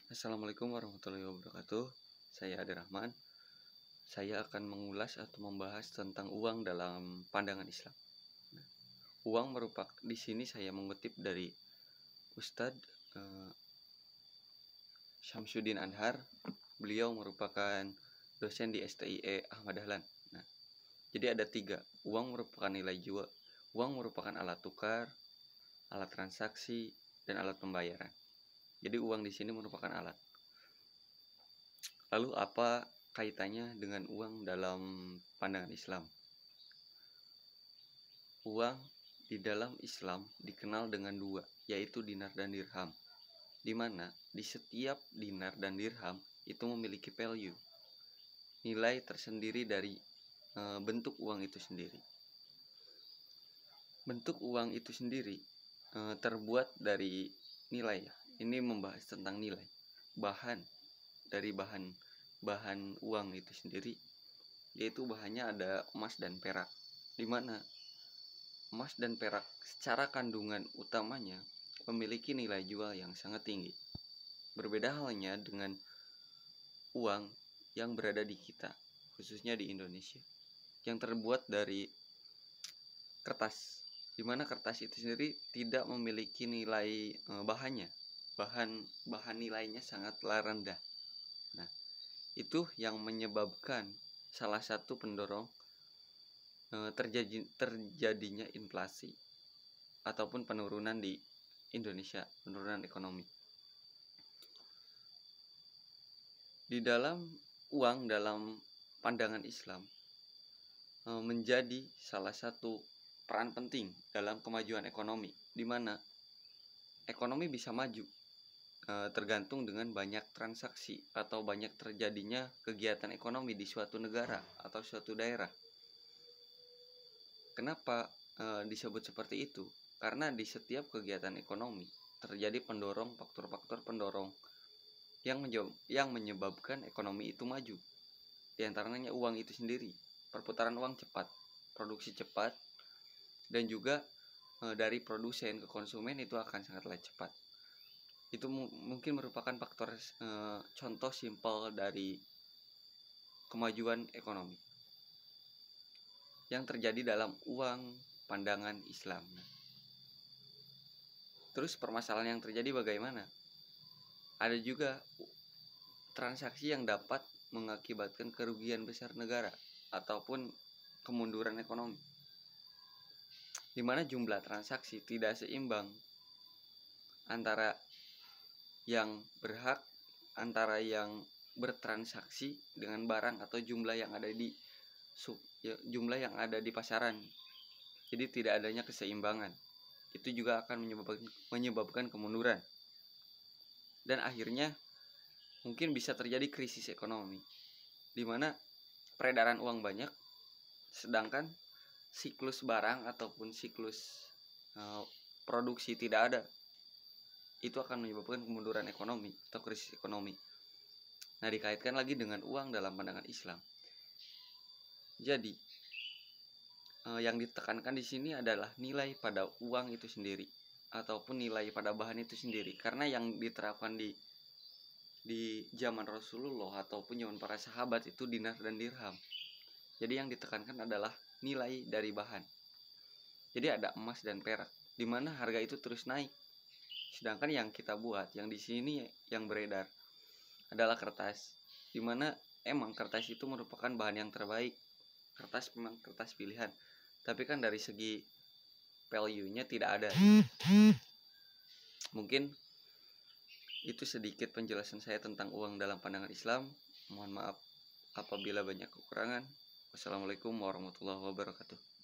Assalamualaikum warahmatullahi wabarakatuh. Saya Ade Rahman. Saya akan mengulas atau membahas tentang uang dalam pandangan Islam. Uang merupakan, di sini saya mengutip dari Ustadz Syamsuddin Anhar. Beliau merupakan dosen di STIE Ahmad Dahlan. Jadi ada 3. Uang merupakan nilai jual. Uang merupakan alat tukar, alat transaksi, dan alat pembayaran. Jadi uang di sini merupakan alat. Lalu apa kaitannya dengan uang dalam pandangan Islam? Uang di dalam Islam dikenal dengan 2, yaitu dinar dan dirham. Di mana di setiap dinar dan dirham itu memiliki value, nilai tersendiri dari bentuk uang itu sendiri. Bentuk uang itu sendiri terbuat dari nilai. Ini membahas tentang nilai. Bahan uang itu sendiri, yaitu bahannya ada emas dan perak, di mana emas dan perak secara kandungan utamanya memiliki nilai jual yang sangat tinggi. Berbeda halnya dengan uang yang berada di kita, khususnya di Indonesia, yang terbuat dari kertas, di mana kertas itu sendiri tidak memiliki nilai bahannya. Bahan nilainya sangatlah rendah. Nah, itu yang menyebabkan salah satu pendorong terjadinya inflasi ataupun penurunan di Indonesia, penurunan ekonomi. Di dalam uang dalam pandangan Islam menjadi salah satu peran penting dalam kemajuan ekonomi, di mana ekonomi bisa maju tergantung dengan banyak transaksi atau banyak terjadinya kegiatan ekonomi di suatu negara atau suatu daerah. Kenapa disebut seperti itu? Karena di setiap kegiatan ekonomi terjadi faktor-faktor pendorong yang menyebabkan ekonomi itu maju. Di antaranya uang itu sendiri, perputaran uang cepat, produksi cepat, dan juga dari produsen ke konsumen itu akan sangatlah cepat. Itu mungkin merupakan faktor contoh simpel dari kemajuan ekonomi yang terjadi dalam uang pandangan Islam. Terus permasalahan yang terjadi bagaimana? Ada juga transaksi yang dapat mengakibatkan kerugian besar negara ataupun kemunduran ekonomi, di mana jumlah transaksi tidak seimbang antara yang berhak, antara yang bertransaksi dengan barang atau jumlah yang ada di pasaran. Jadi tidak adanya keseimbangan. Itu juga akan menyebabkan kemunduran. Dan akhirnya mungkin bisa terjadi krisis ekonomi, di mana peredaran uang banyak, sedangkan siklus barang ataupun siklus produksi tidak ada. Itu akan menyebabkan kemunduran ekonomi atau krisis ekonomi. Nah, dikaitkan lagi dengan uang dalam pandangan Islam. Jadi, yang ditekankan di sini adalah nilai pada uang itu sendiri ataupun nilai pada bahan itu sendiri. Karena yang diterapkan di zaman Rasulullah ataupun zaman para sahabat itu dinar dan dirham. Jadi yang ditekankan adalah nilai dari bahan. Jadi ada emas dan perak, di mana harga itu terus naik. Sedangkan yang kita buat, yang di sini yang beredar adalah kertas, di mana emang kertas itu merupakan bahan yang terbaik. Kertas memang kertas pilihan, tapi kan dari segi value-nya tidak ada. Mungkin itu sedikit penjelasan saya tentang uang dalam pandangan Islam. Mohon maaf apabila banyak kekurangan. Wassalamualaikum warahmatullahi wabarakatuh.